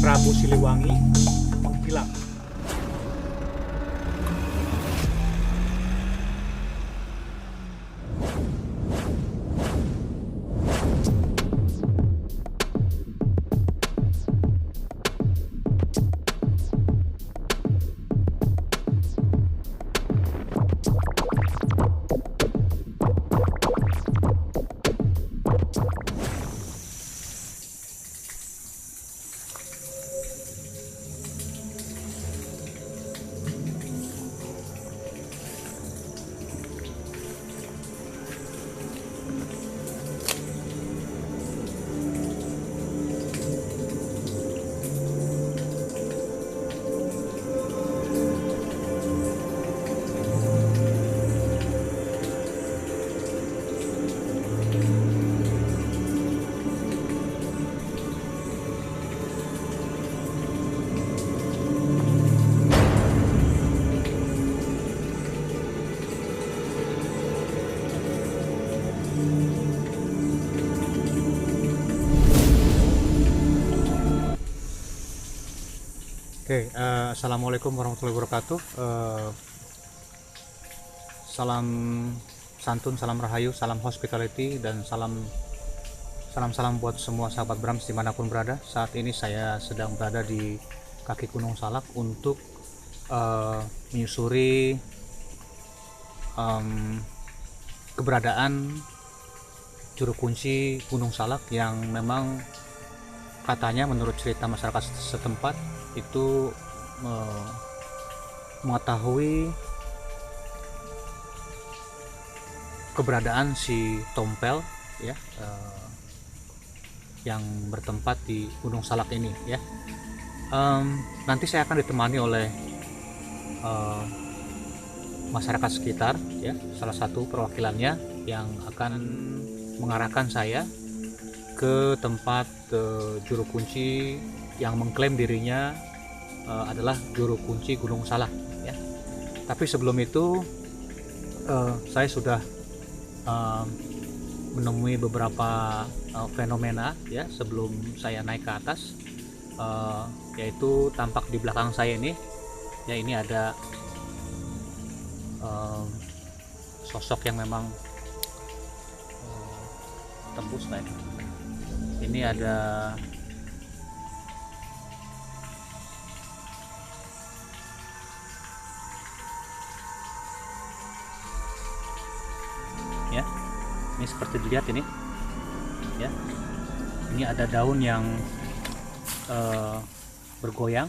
Prabu Siliwangi menghilang. Oke, assalamualaikum warahmatullahi wabarakatuh. Salam santun, salam rahayu, salam hospitality, dan salam buat semua sahabat Brams dimanapun berada. Saat ini saya sedang berada di kaki Gunung Salak untuk menyusuri keberadaan juru kunci Gunung Salak yang memang katanya menurut cerita masyarakat setempat itu mengetahui keberadaan si Tompel ya, yang bertempat di Gunung Salak ini ya. Nanti saya akan ditemani oleh masyarakat sekitar ya, salah satu perwakilannya yang akan mengarahkan saya ke tempat juru kunci yang mengklaim dirinya adalah juru kunci Gunung Salak ya. Tapi sebelum itu saya sudah menemui beberapa fenomena ya sebelum saya naik ke atas, yaitu tampak di belakang saya ini ya, ini ada sosok yang memang tembus kayak ini. Ada ya, ini seperti dilihat ini ya, ini ada daun yang bergoyang.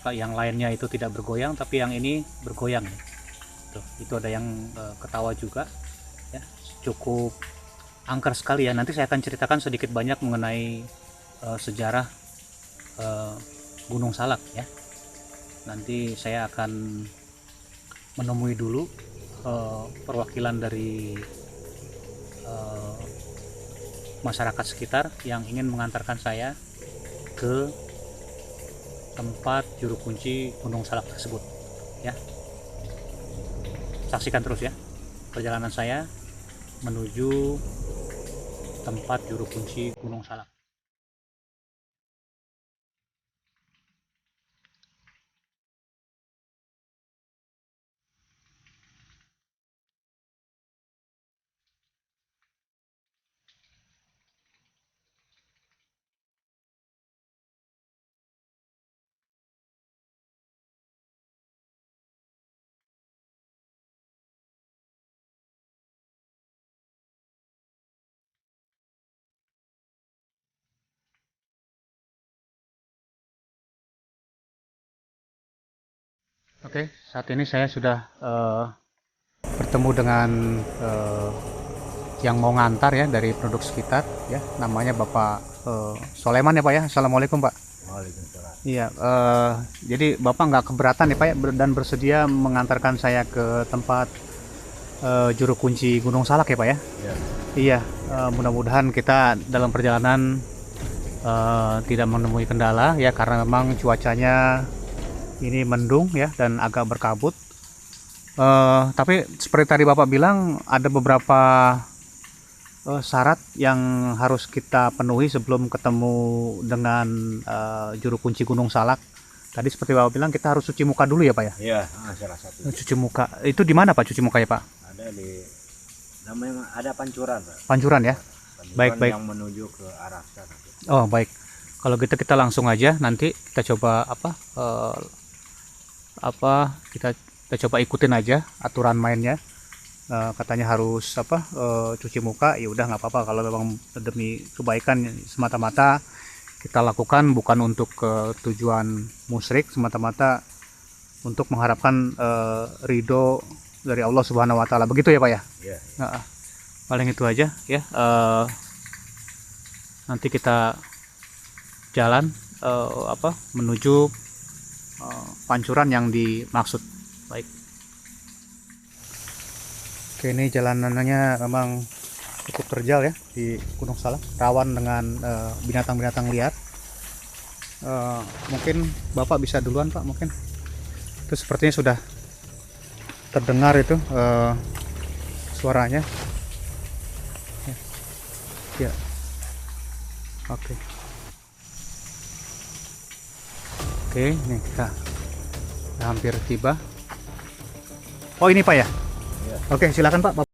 Yang lainnya itu tidak bergoyang, tapi yang ini bergoyang. Tuh, itu ada yang ketawa juga ya, cukup angker sekali ya. Nanti saya akan ceritakan sedikit banyak mengenai sejarah Gunung Salak ya. Nanti saya akan menemui dulu perwakilan dari masyarakat sekitar yang ingin mengantarkan saya ke tempat juru kunci Gunung Salak tersebut ya. Saksikan terus ya perjalanan saya menuju tempat juru kunci Gunung Salak. Oke, saat ini saya sudah bertemu dengan yang mau ngantar ya dari penduduk sekitar ya, namanya Bapak Soleman ya Pak ya. Assalamualaikum Pak. Waalaikumsalam. Iya, jadi Bapak nggak keberatan ya Pak ya, dan bersedia mengantarkan saya ke tempat juru kunci Gunung Salak ya Pak ya? Ya. Iya, mudah-mudahan kita dalam perjalanan tidak menemui kendala ya, karena memang cuacanya ini mendung ya dan agak berkabut. Tapi seperti tadi Bapak bilang ada beberapa syarat yang harus kita penuhi sebelum ketemu dengan juru kunci Gunung Salak. Tadi seperti Bapak bilang kita harus cuci muka dulu ya Pak ya? Iya, salah satu. Cuci muka. Itu di mana Pak cuci mukanya Pak? Ada di namanya ada pancuran, Pak. Pancuran ya? Pancuran Baik, baik. yang menuju ke arah sana. Oh baik. Kalau gitu kita langsung aja nanti kita coba kita coba ikutin aja aturan mainnya. Katanya harus cuci muka, ya udah nggak apa-apa kalau memang demi kebaikan semata-mata kita lakukan, bukan untuk tujuan musyrik, semata-mata untuk mengharapkan ridho dari Allah Subhanahu Wa Taala. Begitu ya Pak ya? Iya. Nah, paling itu aja ya. Nanti kita jalan menuju pancuran yang dimaksud. Baik. Oke, ini jalanannya memang cukup terjal ya di Gunung Salak, rawan dengan binatang-binatang liar. Mungkin Bapak bisa duluan Pak, mungkin itu sepertinya sudah terdengar itu suaranya ya. Oke, ini kita hampir tiba. Oh ini Pak ya? Iya. Oke, silakan Pak.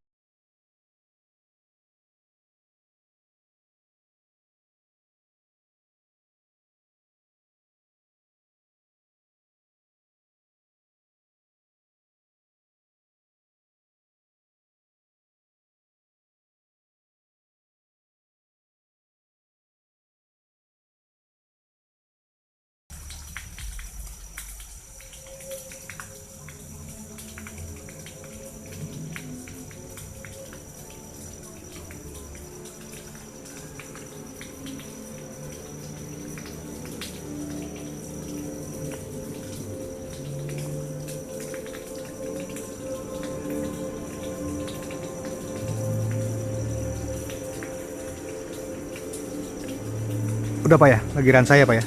Udah Pak ya, lagiran saya Pak ya?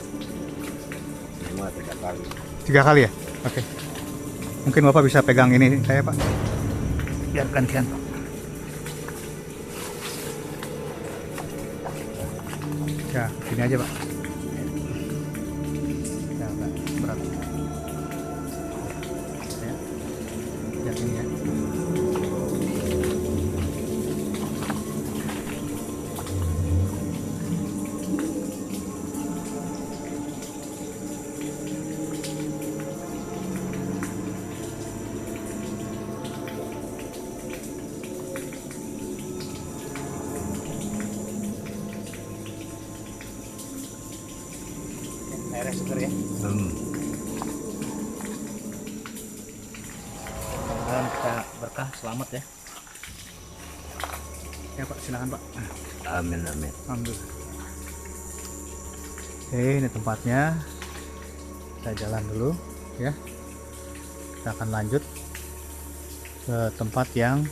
3 kali. 3 kali ya? Oke. Mungkin Bapak bisa pegang ini saya Pak. Biar gantian Pak. Ya, gini aja Pak. Ya, Pak. Berat. Ya. Ya, ini ya. Airnya seger ya. Mudah-mudahan kita berkah, selamat ya. Ya Pak, silakan Pak. Amin, amin. Alhamdulillah. Oke, ini tempatnya. Kita jalan dulu ya. Kita akan lanjut ke tempat yang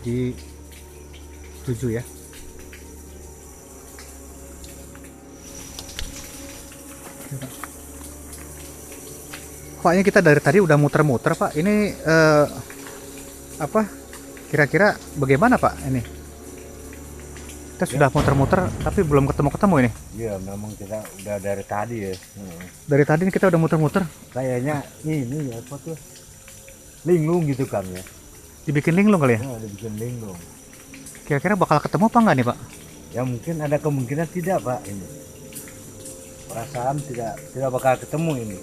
dituju ya. Pak, ini kita dari tadi udah muter-muter Pak. Ini kira-kira bagaimana Pak ini? Kita sudah muter-muter tapi belum ketemu-ketemu ini. Iya, memang kita udah dari tadi ya. Dari tadi kita udah muter-muter. Kayaknya ini apa tuh? Linglung gitu kan ya. Dibikin linglung kali ya? Ada bikin linglung. Kira-kira bakal ketemu apa enggak nih Pak? Ya mungkin ada kemungkinan tidak Pak ini. Perasaan tidak bakal ketemu ini.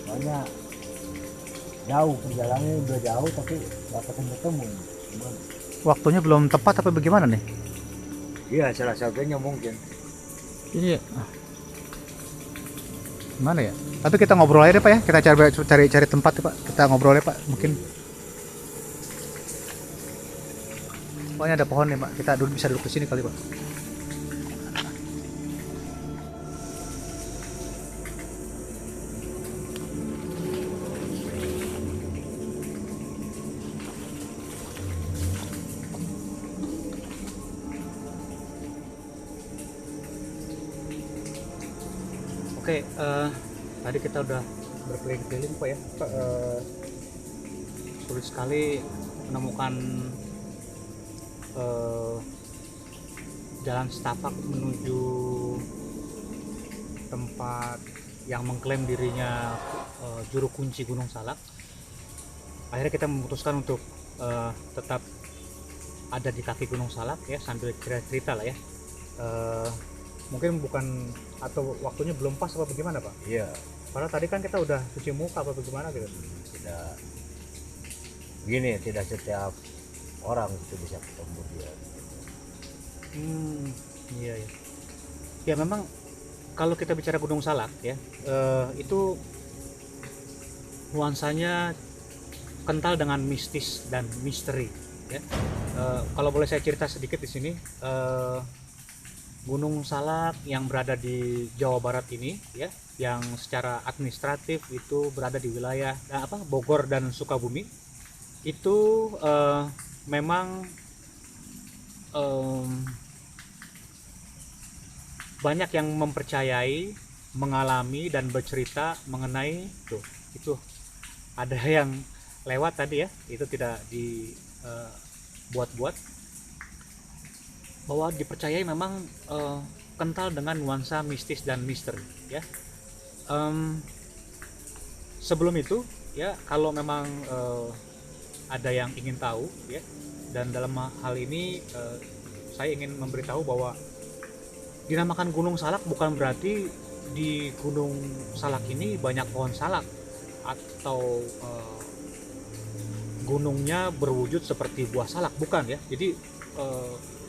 Soalnya jauh, perjalanannya udah jauh tapi nggak ketemu ini. Gimana? Waktunya belum tepat apa bagaimana nih? Iya, salah satunya mungkin. Iya. Gimana ya? Tapi kita ngobrol aja deh Pak ya. Kita cari tempat ya Pak. Kita ngobrol ya Pak. Mungkin. Pokoknya ada pohon nih Pak. Kita bisa duduk di sini kali Pak. Oke, tadi kita udah berkeliling-keliling Pak ya. Sulit sekali menemukan eh, jalan setapak menuju tempat yang mengklaim dirinya juru kunci Gunung Salak. Akhirnya kita memutuskan untuk tetap ada di kaki Gunung Salak ya, sambil cerita lah ya. Mungkin bukan, atau waktunya belum pas apa bagaimana Pak? Iya, Padahal tadi kan kita udah cuci muka apa bagaimana gitu. tidak gini, tidak setiap orang itu bisa ketemu dia. Iya ya. Ya memang kalau kita bicara Gunung Salak ya, itu nuansanya kental dengan mistis dan misteri ya. Kalau boleh saya cerita sedikit di sini, Gunung Salak yang berada di Jawa Barat ini ya, yang secara administratif itu berada di wilayah Bogor dan Sukabumi, itu memang banyak yang mempercayai, mengalami dan bercerita mengenai itu ada yang lewat tadi ya, itu tidak dibuat-buat, bahwa dipercayai memang kental dengan nuansa mistis dan misteri ya. Sebelum itu ya, kalau memang ada yang ingin tahu ya, dan dalam hal ini saya ingin memberitahu bahwa dinamakan Gunung Salak bukan berarti di Gunung Salak ini banyak pohon salak atau gunungnya berwujud seperti buah salak, bukan ya. Jadi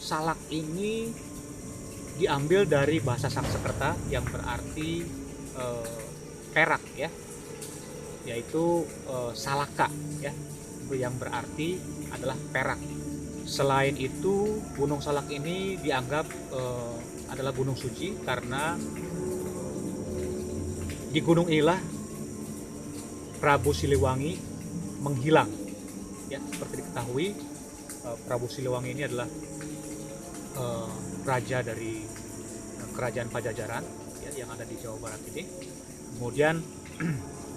salak ini diambil dari bahasa Sanskerta yang berarti perak ya, yaitu salaka ya, yang berarti adalah perak. Selain itu, Gunung Salak ini dianggap adalah gunung suci karena di gunung inilah Prabu Siliwangi menghilang ya. Seperti diketahui, Prabu Siliwangi ini adalah raja dari kerajaan Pajajaran ya, yang ada di Jawa Barat ini. Kemudian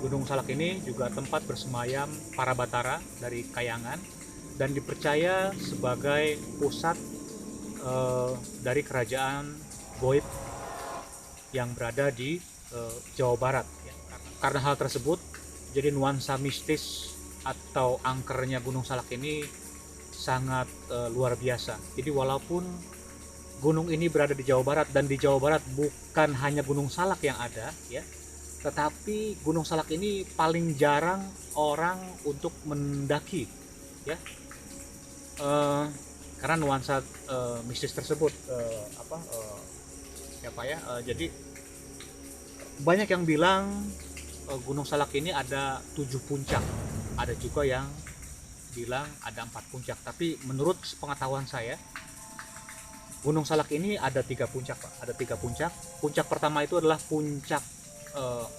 Gunung Salak ini juga tempat bersemayam para batara dari Kayangan dan dipercaya sebagai pusat dari kerajaan goib yang berada di Jawa Barat ya. Karena hal tersebut, jadi nuansa mistis atau angkernya Gunung Salak ini sangat luar biasa. Jadi walaupun gunung ini berada di Jawa Barat, dan di Jawa Barat bukan hanya Gunung Salak yang ada ya, tetapi Gunung Salak ini paling jarang orang untuk mendaki ya, karena nuansa mistis tersebut jadi banyak yang bilang Gunung Salak ini ada 7 puncak, ada juga yang bilang ada 4 puncak, tapi menurut pengetahuan saya Gunung Salak ini ada 3 puncak Pak, ada 3 puncak. Puncak pertama itu adalah puncak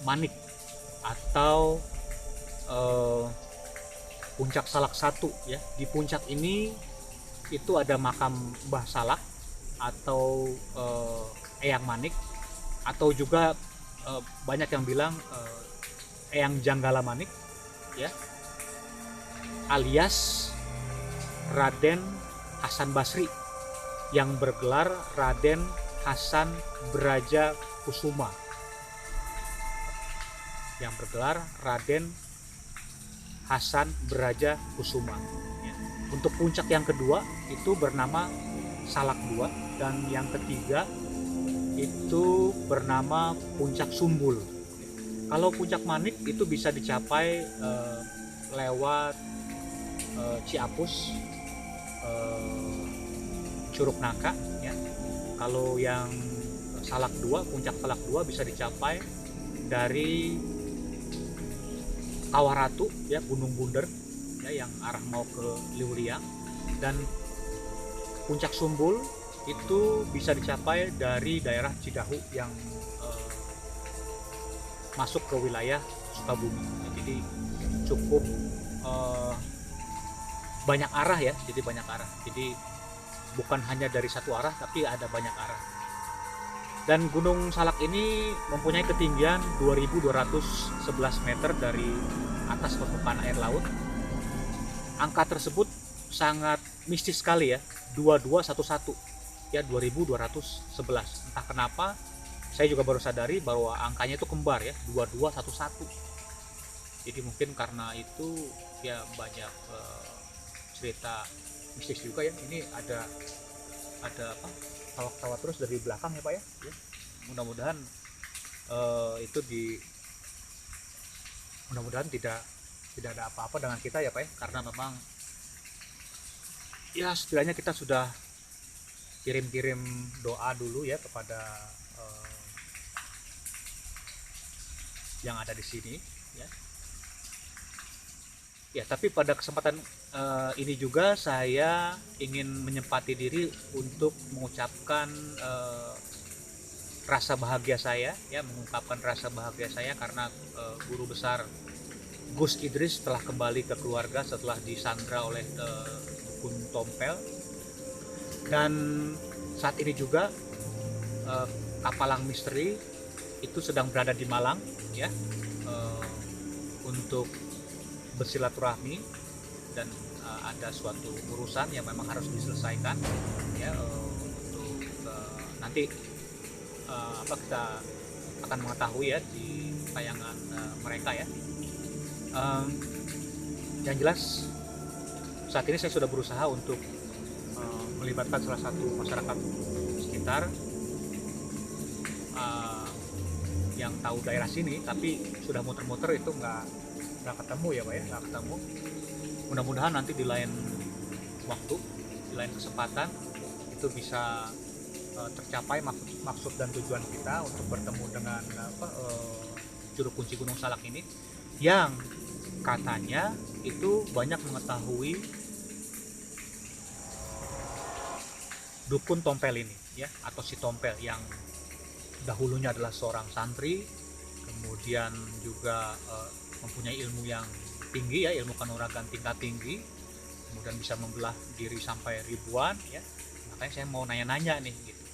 Manik atau puncak Salak 1 ya. Di puncak ini itu ada makam Mbah Salak atau Eyang Manik, atau juga banyak yang bilang Eyang Janggala Manik ya, alias Raden Hasan Basri yang bergelar Raden Hasan Braja Kusuma, yang bergelar Raden Hasan Braja Kusuma ya. Untuk puncak yang kedua itu bernama Salak 2, dan yang ketiga itu bernama Puncak Sumbul. Kalau Puncak Manik itu bisa dicapai lewat Ciapus, Curug Naka ya. Kalau yang Salak 2, Puncak Salak 2 bisa dicapai dari Kawaratu ya, Gunung Bunder ya, yang arah mau ke Liuliang. Dan Puncak Sumbul itu bisa dicapai dari daerah Cidahu yang masuk ke wilayah Sukabumi ya. Jadi cukup banyak arah ya, jadi banyak arah, jadi bukan hanya dari satu arah tapi ada banyak arah. Dan Gunung Salak ini mempunyai ketinggian 2211 meter dari atas permukaan air laut. Angka tersebut sangat mistis sekali ya, 2211 ya, 2211. Entah kenapa saya juga baru sadari bahwa angkanya itu kembar ya, 2211. Jadi mungkin karena itu ya banyak cerita mistis juga ya. Ini ada apa, tawa-tawa terus dari belakang ya Pak ya. Mudah-mudahan itu mudah-mudahan tidak ada apa-apa dengan kita ya Pak ya, karena memang ya setidaknya kita sudah kirim-kirim doa dulu ya kepada yang ada di sini ya. Ya, tapi pada kesempatan ini juga saya ingin menyempati diri untuk mengucapkan rasa bahagia saya ya, mengungkapkan rasa bahagia saya karena guru besar Gus Idris telah kembali ke keluarga setelah disandra oleh dukun Tompel. Dan saat ini juga Kapalang Misteri itu sedang berada di Malang ya, untuk bersilaturahmi dan ada suatu urusan yang memang harus diselesaikan ya, untuk nanti kita akan mengetahui ya di tayangan mereka ya. Yang jelas saat ini saya sudah berusaha untuk melibatkan salah satu masyarakat sekitar yang tahu daerah sini, tapi sudah muter-muter itu nggak ketemu ya Pak ya, nggak ketemu. Mudah-mudahan nanti di lain waktu, di lain kesempatan itu bisa tercapai maksud dan tujuan kita untuk bertemu dengan juru kunci Gunung Salak ini, yang katanya itu banyak mengetahui dukun Tompel ini ya, atau si Tompel yang dahulunya adalah seorang santri, kemudian juga mempunyai ilmu yang tinggi ya, ilmu kanuragan tingkat tinggi, kemudian bisa membelah diri sampai ribuan ya. Makanya saya mau nanya-nanya nih gitu.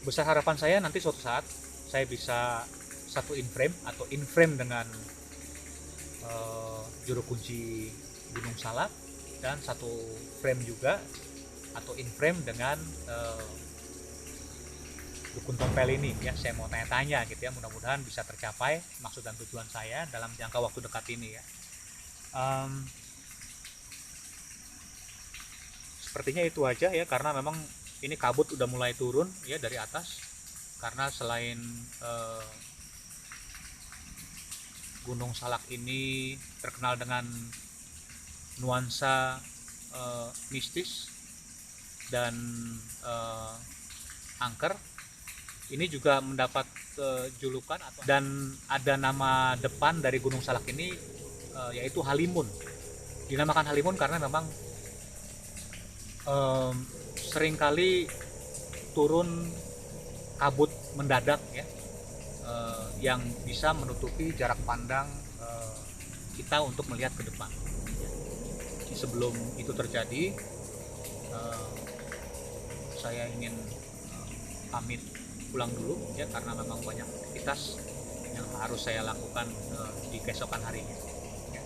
Besar harapan saya nanti suatu saat saya bisa satu in frame dengan juru kunci Gunung Salak, dan satu frame juga atau in frame dengan dukun Tompel ini ya. Saya mau tanya-tanya gitu ya, mudah-mudahan bisa tercapai maksud dan tujuan saya dalam jangka waktu dekat ini ya. Sepertinya itu aja ya, karena memang ini kabut udah mulai turun ya dari atas, karena selain Gunung Salak ini terkenal dengan nuansa mistis dan angker, ini juga mendapat julukan dan ada nama depan dari Gunung Salak ini, yaitu Halimun. Dinamakan Halimun karena memang seringkali turun kabut mendadak ya, yang bisa menutupi jarak pandang kita untuk melihat ke depan. Jadi sebelum itu terjadi, saya ingin pamit pulang dulu ya, karena memang banyak aktivitas yang harus saya lakukan di keesokan harinya ya.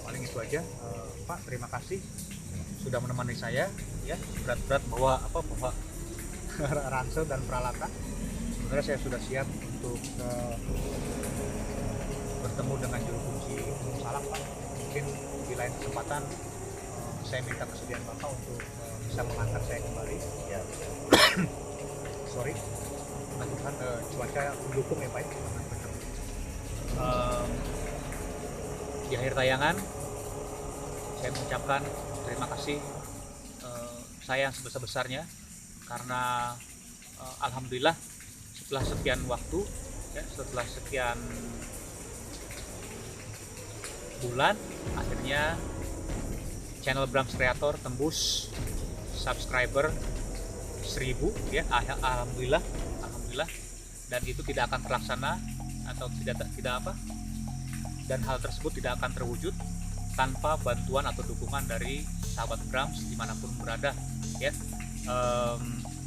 Paling itu aja Pak, terima kasih sudah menemani saya ya, berat-berat bawa ransel dan peralatan. Sebenarnya saya sudah siap untuk bertemu dengan juru kunci Gunung Salak Pak. Mungkin di lain kesempatan saya minta kesediaan Bapak untuk bisa mengantar saya kembali ya. Sorry, Tuhan cuaca mendukung ya Pak. Di akhir tayangan saya mengucapkan terima kasih saya yang sebesar-besarnya, karena alhamdulillah setelah sekian waktu ya, setelah sekian bulan, akhirnya channel Brams Creator tembus subscriber 1000 ya. Alhamdulillah, dan itu tidak akan terlaksana atau tidak apa, dan hal tersebut tidak akan terwujud tanpa bantuan atau dukungan dari sahabat Brams dimanapun berada ya.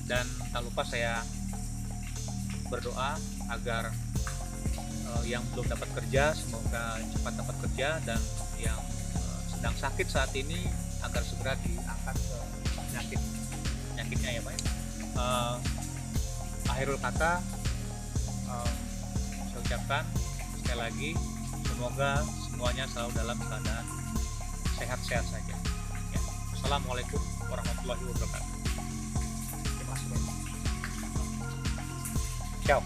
Dan tak lupa saya berdoa agar yang belum dapat kerja semoga cepat dapat kerja, dan yang sedang sakit saat ini agar segera diangkat ke penyakitnya ya Pak. Akhirul kata, saya ucapkan sekali lagi semoga semuanya selalu dalam keadaan sehat-sehat saja ya. Assalamualaikum warahmatullahi wabarakatuh. Terima kasih. Ciao.